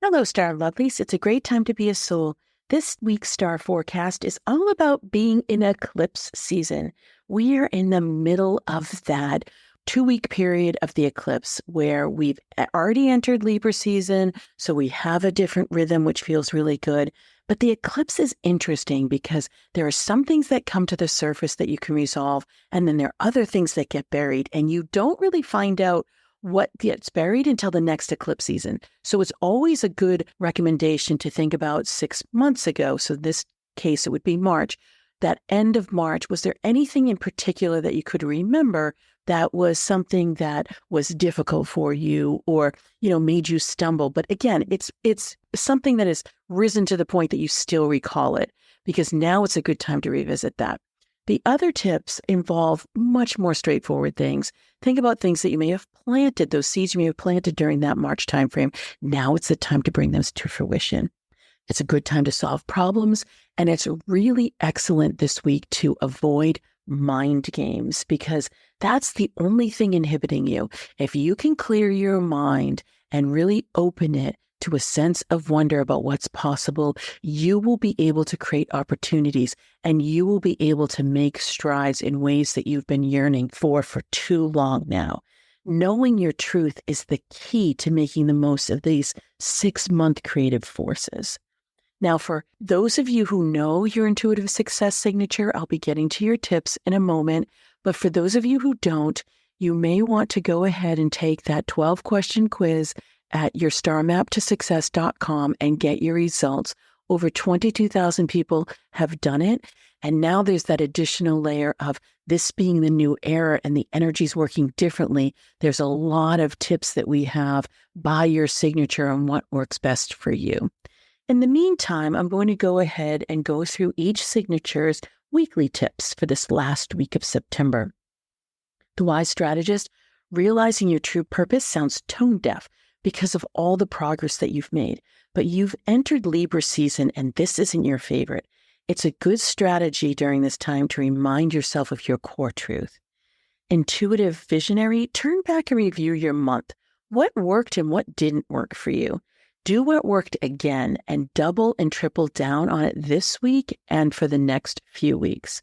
Hello, Star Lovelies. It's a great time to be a soul. This week's star forecast is all about being in eclipse season. We are in the middle of that 2-week period of the eclipse where we've already entered Libra season, so we have a different rhythm, which feels really good. But the eclipse is interesting because there are some things that come to the surface that you can resolve, and then there are other things that get buried, and you don't really find out what gets buried until the next eclipse season. So it's always a good recommendation to think about 6 months ago. So in this case, it would be March. That end of March, was there anything in particular that you could remember that was something that was difficult for you or, made you stumble? But again, it's something that has risen to the point that you still recall it, because now it's a good time to revisit that. The other tips involve much more straightforward things. Think about things that you may have planted, those seeds you may have planted during that March timeframe. Now it's the time to bring those to fruition. It's a good time to solve problems, and it's really excellent this week to avoid mind games, because that's the only thing inhibiting you. If you can clear your mind and really open it to a sense of wonder about what's possible, you will be able to create opportunities, and you will be able to make strides in ways that you've been yearning for too long now. Knowing your truth is the key to making the most of these 6-month creative forces. Now, for those of you who know your intuitive success signature, I'll be getting to your tips in a moment. But for those of you who don't, you may want to go ahead and take that 12-question quiz at yourstarmaptosuccess.com and get your results. Over 22,000 people have done it. And now there's that additional layer of this being the new era and the energy's working differently. There's a lot of tips that we have by your signature on what works best for you. In the meantime, I'm going to go ahead and go through each signature's weekly tips for this last week of September. The Wise Strategist, realizing your true purpose sounds tone deaf because of all the progress that you've made, but you've entered Libra season and this isn't your favorite. It's a good strategy during this time to remind yourself of your core truth. Intuitive Visionary, turn back and review your month. What worked and what didn't work for you? Do what worked again and double and triple down on it this week and for the next few weeks.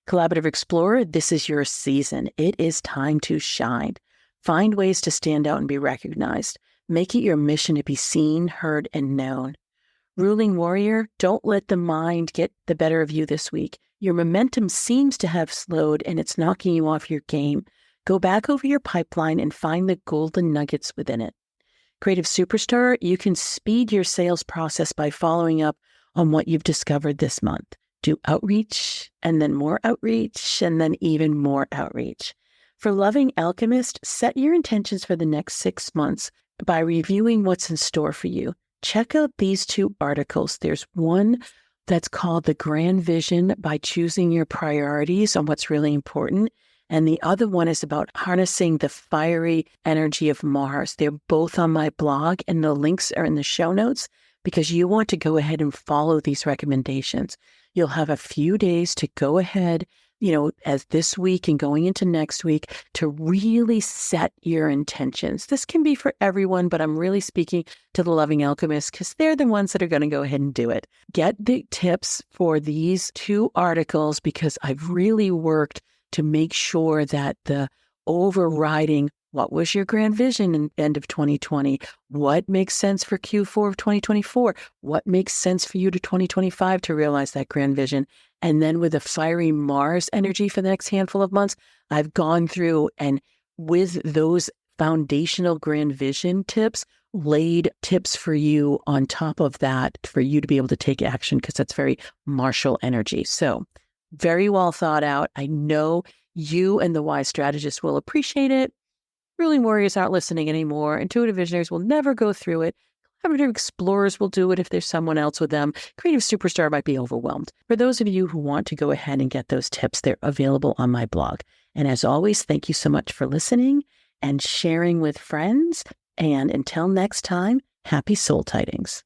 Collaborative Explorer, this is your season. It is time to shine. Find ways to stand out and be recognized. Make it your mission to be seen, heard, and known. Ruling Warrior, don't let the mind get the better of you this week. Your momentum seems to have slowed and it's knocking you off your game. Go back over your pipeline and find the golden nuggets within it. Creative Superstar, you can speed your sales process by following up on what you've discovered this month. Do outreach, and then more outreach, and then even more outreach. For Loving Alchemist, set your intentions for the next 6 months by reviewing what's in store for you. Check out these 2 articles. There's one that's called The Grand Vision by Choosing Your Priorities on what's really important. And the other one is about harnessing the fiery energy of Mars. They're both on my blog, and the links are in the show notes because you want to go ahead and follow these recommendations. You'll have a few days to go ahead, as this week and going into next week, to really set your intentions. This can be for everyone, but I'm really speaking to the Loving Alchemists because they're the ones that are going to go ahead and do it. Get the tips for these 2 articles because I've really worked to make sure that the overriding, what was your grand vision in end of 2020? What makes sense for Q4 of 2024? What makes sense for you to 2025 to realize that grand vision? And then with a fiery Mars energy for the next handful of months, I've gone through and with those foundational grand vision tips, laid tips for you on top of that for you to be able to take action because that's very martial energy. So very well thought out. I know you and the Wise Strategist will appreciate it. Ruling Warriors aren't listening anymore. Intuitive Visionaries will never go through it. Collaborative Explorers will do it if there's someone else with them. Creative Superstar might be overwhelmed. For those of you who want to go ahead and get those tips, they're available on my blog. And as always, thank you so much for listening and sharing with friends. And until next time, happy soul tidings.